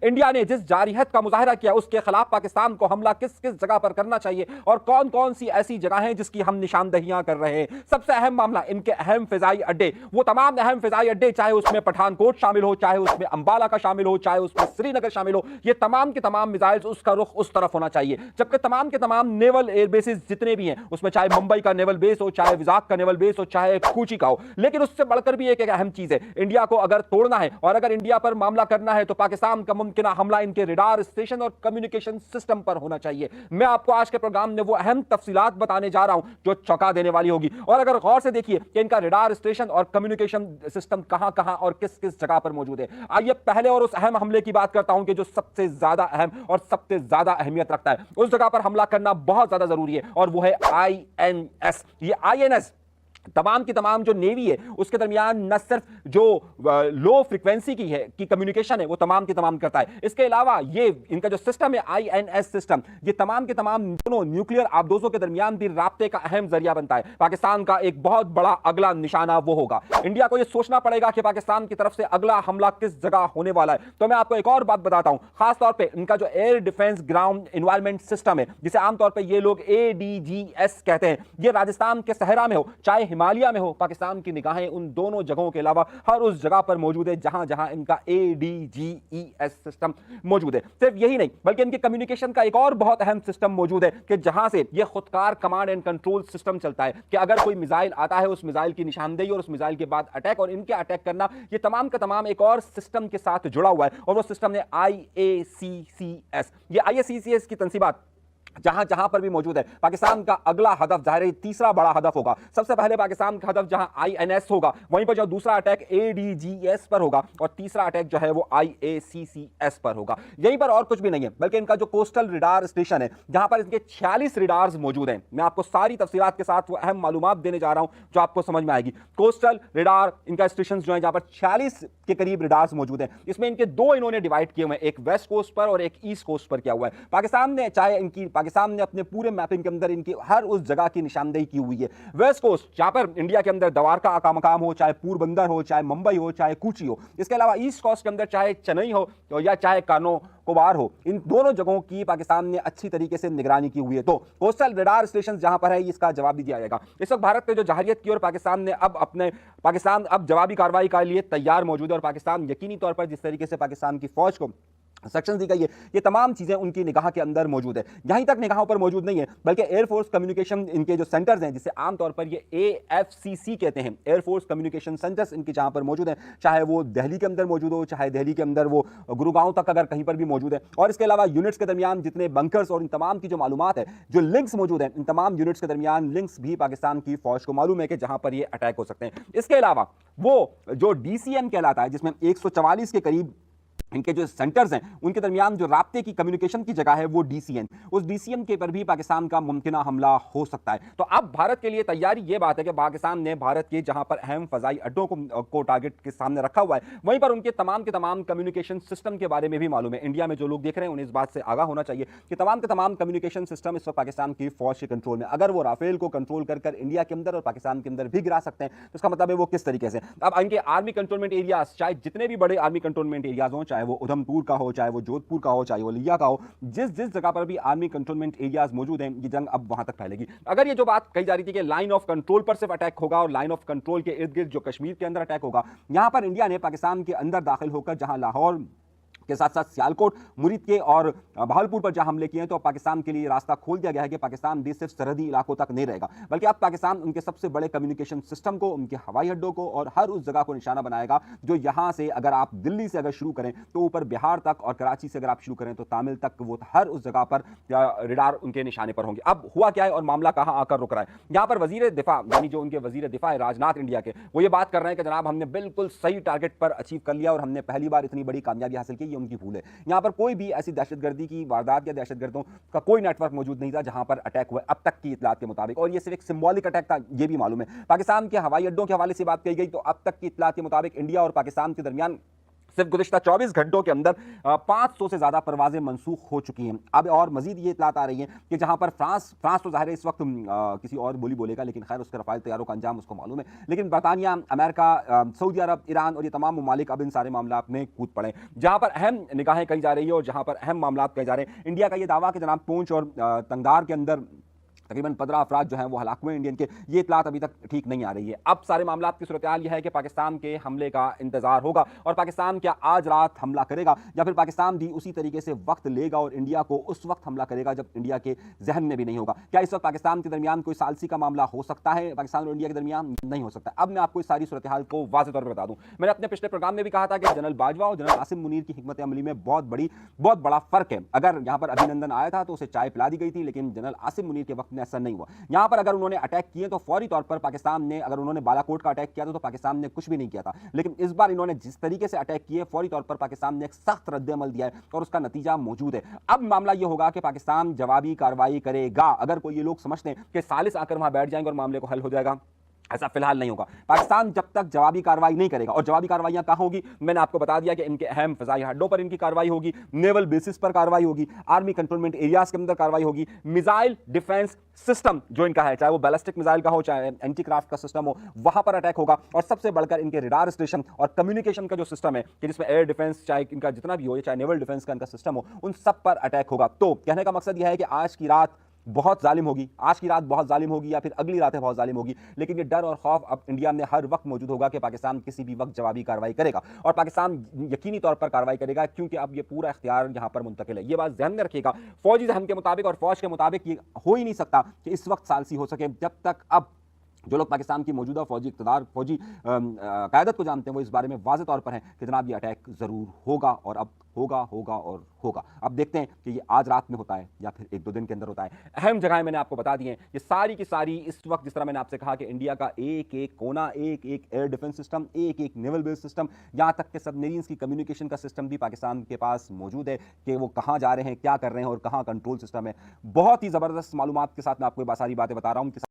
India ने जिस जारिहत का मुजाहरा किया उसके खिलाफ पाकिस्तान को हमला किस किस जगह पर करना चाहिए और कौन कौन सी ऐसी जगह हैं जिसकी हम निशानदहियां कर रहे हैं। सबसे अहम मामला इनके अहम फिजाई अड्डे, वो तमाम अहम फिजाई अड्डे, चाहे उसमें पठानकोट शामिल हो, चाहे उसमें अंबाला का शामिल हो, चाहे उसमें श्रीनगर शामिल हो, ये तमाम के तमाम मिसाइल्स उसका रुख उस तरफ होना चाहिए। जबकि तमाम के तमाम नेवल एयरबेसेस जितने भी हैं उसमें चाहे मुंबई का नेवल बेस हो, चाहे विजाक का नेवल बेस हो, चाहे कोची का हो, लेकिन उससे बढ़कर भी एक अहम चीज है, इंडिया को अगर तोड़ना है और अगर इंडिया पर मामला करना है तो पाकिस्तान का मुमकिन हमला इनके रडार स्टेशन और कम्युनिकेशन सिस्टम पर होना चाहिए। मैं आपको आज के प्रोग्राम में वो अहम तफसीलात बताने जा रहा हूं जो चौंका देने वाली होगी। और अगर गौर से देखिए कि इनका रडार स्टेशन और कम्युनिकेशन सिस्टम कहां कहां और किस किस जगह पर मौजूद है। आइए पहले और उस अहम हमले की बात करता हूं कि जो सबसे ज्यादा अहम और सबसे ज्यादा अहमियत रखता है, उस जगह पर हमला करना बहुत ज्यादा जरूरी है और वो है INS। ये INS तमाम की तमाम जो नेवी है उसके दरमियान न सिर्फ जो लो फ्रीक्वेंसी की है कि कम्युनिकेशन है वो तमाम की तमाम करता है, इसके अलावा ये इनका जो सिस्टम है INS सिस्टम, ये तमाम के तमाम दोनों न्यूक्लियर आबदोजों के दरमियान भी राब्ते का अहम जरिया बनता है। पाकिस्तान का एक बहुत बड़ा अगला निशाना वो होगा। इंडिया को यह सोचना पड़ेगा कि पाकिस्तान की तरफ से अगला हमला किस जगह होने वाला है। तो मैं आपको एक और बात बताता हूं, खासतौर पर इनका जो air defence ground environment system है जिसे आमतौर पर ये लोग ADGS कहते हैं, ये राजस्थान के सहरा में हो चाहे हिमालय में हो, पाकिस्तान की निगाहें उन दोनों जगहों के अलावा हर उस जगह पर मौजूद है जहां जहां इनका ADGES सिस्टम मौजूद है। सिर्फ यही नहीं बल्कि इनके कम्युनिकेशन का एक और बहुत अहम सिस्टम मौजूद है कि जहां से यह खुदकार कमांड एंड कंट्रोल सिस्टम चलता है कि अगर कोई मिसाइल आता है उस मिसाइल की निशानदेही और उस मिसाइल के बाद अटैक और इनके अटैक करना, ये तमाम का तमाम एक और सिस्टम के साथ जुड़ा हुआ है और वो सिस्टम है IACCS। ये IACCS की तंसीबात जहां जहां पर भी मौजूद है, पाकिस्तान का अगला हदफ जाहिर है तीसरा बड़ा हदफ होगा। सबसे पहले पाकिस्तान का हदफ जहां INS होगा, वहीं पर जो दूसरा अटैक ADGS पर होगा और तीसरा अटैक जो है वो IACCS पर होगा। यहीं पर और कुछ भी नहीं है बल्कि इनका जो कोस्टल रडार स्टेशन है जहां पर इनके 46 रडार्स मौजूद हैं। मैं आपको सारी तफसीलात के साथ वो अहम मालूमात देने जा रहा हूं जो आपको समझ में आएगी। कोस्टल रडार इनका स्टेशन जो है जहां पर 46 के करीब रडार्स मौजूद हैं, इसमें इनके दो इन्होंने डिवाइड किए हुए हैं, एक वेस्ट कोस्ट पर और एक ईस्ट कोस्ट पर किया हुआ है। पाकिस्तान ने चाहे इनकी पाकिस्तान ने अपने पूरे मैपिंग के अंदर इनकी हर उस जगह की निशानदेही की हुई है। वेस्ट कोस्ट जहां पर इंडिया के अंदर द्वारका का मकाम हो, चाहे पोरबंदर हो, चाहे मुंबई हो, चाहे कोची हो, इसके अलावा ईस्ट कोस्ट के अंदर चाहे चेन्नई हो या चाहे कानो कोबार हो, इन दोनों जगहों की पाकिस्तान ने अच्छी तरीके से निगरानी की हुई है। तो कोस्टल रडार स्टेशन जहां पर है इसका जवाब भी दिया जाएगा। इस वक्त भारत ने जो जाहिरियत की और पाकिस्तान अब जवाबी कार्रवाई के लिए तैयार मौजूद है और पाकिस्तान यकीनी तौर पर जिस तरीके से पाकिस्तान की फौज को सेक्शन दी गई है, ये तमाम चीजें उनकी निगाह के अंदर मौजूद है। यहीं तक निगाहों पर मौजूद नहीं है बल्कि एयरफोर्स कम्युनिकेशन इनके जो सेंटर्स हैं जिसे आमतौर पर ये AFCC कहते हैं, एयरफोर्स कम्युनिकेशन सेंटर्स इनके जहां पर मौजूद हैं, चाहे वो दिल्ली के अंदर मौजूद हो, चाहे दिल्ली के अंदर वो गुरुगांव तक अगर कहीं पर भी मौजूद है। और इसके अलावा यूनिट्स के दरमियान जितने बंकर्स और इन तमाम की जो मालूमात है, जो लिंक्स मौजूद हैं, इन तमाम यूनिट्स के दरमियान लिंक्स भी पाकिस्तान की फौज को मालूम है कि जहां पर ये अटैक हो सकते हैं। इसके अलावा वो जो DCM कहलाता है जिसमें 144 के करीब इनके जो सेंटर्स हैं उनके दरमियान जो राब्ते की कम्युनिकेशन की जगह है वो DCN, उस DCN के पर भी पाकिस्तान का मुमकिन हमला हो सकता है। तो अब भारत के लिए तैयारी ये बात है कि पाकिस्तान ने भारत के जहां पर अहम फजाई अड्डों को टारगेट के सामने रखा हुआ है वहीं पर उनके तमाम के तमाम कम्युनिकेशन सिस्टम के बारे में भी मालूम है। इंडिया में जो लोग देख रहे हैं उन्हें इस बात से आगाह होना चाहिए कि तमाम के तमाम कम्युनिकेशन सिस्टम इस वक्त पाकिस्तान की फौज के कंट्रोल में। अगर वो राफेल को कंट्रोल कर इंडिया के अंदर और पाकिस्तान के अंदर भी गिरा सकते हैं तो इसका मतलब है वो किस तरीके से। अब इनके आर्मी कंट्रोलमेंट एरियाज, चाहे जितने भी बड़े आर्मी कंट्रोलमेंट एरियाज हों, चाहे वो उधमपुर का हो, चाहे वो जोधपुर का हो, चाहे वो लिया का हो, जिस जिस जगह पर भी आर्मी कंट्रोलमेंट एरियाज मौजूद हैं, ये जंग अब वहां तक फैलेगी। अगर ये जो बात कही जा रही थी कि लाइन ऑफ कंट्रोल पर सिर्फ अटैक होगा और लाइन ऑफ कंट्रोल के इर्द गिर्द जो कश्मीर के अंदर अटैक होगा, यहां पर इंडिया ने पाकिस्तान के अंदर दाखिल होकर जहां लाहौर के साथ साथ सियालकोट, मुरीद के और बहावलपुर पर जहां हमले किए हैं तो पाकिस्तान के लिए रास्ता खोल दिया गया है कि पाकिस्तान भी सिर्फ सरहदी इलाकों तक नहीं रहेगा बल्कि अब पाकिस्तान उनके सबसे बड़े कम्युनिकेशन सिस्टम को, उनके हवाई अड्डों को और हर उस जगह को निशाना बनाएगा जो यहां से अगर आप दिल्ली से अगर शुरू करें तो ऊपर बिहार तक और कराची से अगर आप शुरू करें तो तामिल तक, वो हर उस जगह पर रडार उनके निशाने पर होंगे। अब हुआ क्या है और मामला कहां आकर रुक रहा है, यहां पर वजीर दिफा यानी जो उनके वजीर दिफा है राजनाथ इंडिया के, वो ये बात कर रहे हैं कि जनाब हमने बिल्कुल सही टारगेट पर अचीव कर लिया और हमने पहली बार इतनी बड़ी कामयाबी हासिल की, ये उनकी भूल है। यहां पर कोई भी ऐसी दहशतगर्दी की वारदात या दहशतगर्दों का कोई नेटवर्क मौजूद नहीं था जहां पर अटैक हुआ अब तक की इतलात के मुताबिक, और ये सिर्फ एक सिंबॉलिक अटैक था ये भी मालूम है। पाकिस्तान के हवाई अड्डों के हवाले से बात कही गई तो अब तक की इतलात के मुताबिक इंडिया और पाकिस्तान के दरमियान सिर्फ गुज़िश्ता 24 घंटों के अंदर 500 से ज़्यादा परवाज़ें मनसूख हो चुकी हैं। अब और मज़ीद ये इत्तलात आ रही हैं कि जहाँ पर फ्रांस तो ज़ाहिर है इस वक्त किसी और बोली बोलेगा, लेकिन खैर उसके रफ़ाइल तैयारों का अंजाम उसको मालूम है। लेकिन बरतानिया, अमेरिका, सऊदी अरब, ईरान और ये तमाम ममालिक अब इन सारे मामलात में कूद पड़े। जहाँ पर अहम निगाहें कही जा रही है और जहाँ पर अहम मामलात कहे जा रहे हैं, इंडिया का ये दावा कि जनाब पूंछ और तंगधार के अंदर तकरीबन 15 अफराद जो हैं वो हलाक हुए इंडियन के, ये इतलात अभी तक ठीक नहीं आ रही है। अब सारे मामलात की सूरत हाल यह है कि पाकिस्तान के हमले का इंतजार होगा और पाकिस्तान क्या आज रात हमला करेगा या फिर पाकिस्तान भी उसी तरीके से वक्त लेगा और इंडिया को उस वक्त हमला करेगा जब इंडिया के जहन में भी नहीं होगा। क्या इस वक्त पाकिस्तान के दरमियान कोई सालसी का मामला हो सकता है? पाकिस्तान और इंडिया के दरमियान नहीं हो सकता। अब मैं आपको इस सारी सूरत हाल को वाज़ेह तौर पर बता दूं। मैंने अपने पिछले प्रोग्राम में भी कहा था कि जनरल बाजवा और जनरल आसिम मुनीर की हिकमत अमली में बहुत बड़ा फर्क है। अगर यहाँ पर अभिनंदन आया था तो उसे चाय पिला दी गई थी, लेकिन जनरल आसिम मुनीर के वक्त में ऐसा नहीं हुआ। यहां पर अगर उन्होंने अटैक किए तो फौरी तौर पर पाकिस्तान ने, अगर उन्होंने बालाकोट का अटैक किया तो पाकिस्तान ने कुछ भी नहीं किया था। लेकिन इस बार इन्होंने जिस तरीके से अटैक किए, फौरी तौर पर पाकिस्तान ने एक सख्त रद्द-ए-अमल दिया है और उसका नतीजा मौजूद है। अब मामला यह होगा कि पाकिस्तान जवाबी कार्रवाई करेगा। अगर कोई ये लोग समझते हैं कि सालिस आकर वहां बैठ जाएंगे और मामले को हल हो जाएगा, ऐसा फिलहाल नहीं होगा। पाकिस्तान जब तक जवाबी कार्रवाई नहीं करेगा, और जवाबी कार्रवाइयां कहां होगी, मैंने आपको बता दिया कि इनके अहम फिजाई अड्डों पर इनकी कार्रवाई होगी, नेवल बेसिस पर कार्रवाई होगी, आर्मी कंट्रोलमेंट एरियाज के अंदर कार्रवाई होगी, मिसाइल डिफेंस सिस्टम जो इनका है, चाहे वो बैलिस्टिक मिसाइल का हो चाहे एंटी क्राफ्ट का सिस्टम हो, वहां पर अटैक होगा। और सबसे बढ़कर इनके रडार स्टेशन और कम्युनिकेशन का जो सिस्टम है कि जिसमें एयर डिफेंस चाहे इनका जितना भी हो, चाहे नेवल डिफेंस का इनका सिस्टम हो, उन सब पर अटैक होगा। तो कहने का मकसद यह है कि आज की रात बहुत जालिम होगी, आज की रात बहुत जालिम होगी या फिर अगली रातें बहुत जालिम होगी। लेकिन ये डर और खौफ अब इंडिया में हर वक्त मौजूद होगा कि पाकिस्तान किसी भी वक्त जवाबी कार्रवाई करेगा और पाकिस्तान यकीनी तौर पर कार्रवाई करेगा, क्योंकि अब ये पूरा इख्तियार यहां पर मुंतकिल है। ये बात ध्यान में रखिएगा। फौजी जहन के मुताबिक और फौज के मुताबिक ये हो ही नहीं सकता कि इस वक्त सालसी हो सके जब तक अब जो लोग पाकिस्तान की मौजूदा फौजी इक़्तिदार, फौजी क़यादत को जानते हैं, वो इस बारे में वाज़ेह तौर पर हैं कि जनाब ये अटैक ज़रूर होगा और अब होगा। अब देखते हैं कि ये आज रात में होता है या फिर 1-2 दिन के अंदर होता है। अहम जगहें मैंने आपको बता दी हैं। ये सारी की सारी इस वक्त, जिस तरह मैंने आपसे कहा कि इंडिया का एक कोना, एक एयर डिफेंस सिस्टम, एक नेवल बेस सिस्टम, यहाँ तक कि सबमरीन्स की कम्युनिकेशन का सिस्टम भी पाकिस्तान के पास मौजूद है कि वो कहाँ जा रहे हैं, क्या कर रहे हैं और कहाँ कंट्रोल सिस्टम है। बहुत ही ज़बरदस्त मालूमात के साथ मैं आपको ये सारी बातें बता रहा हूँ।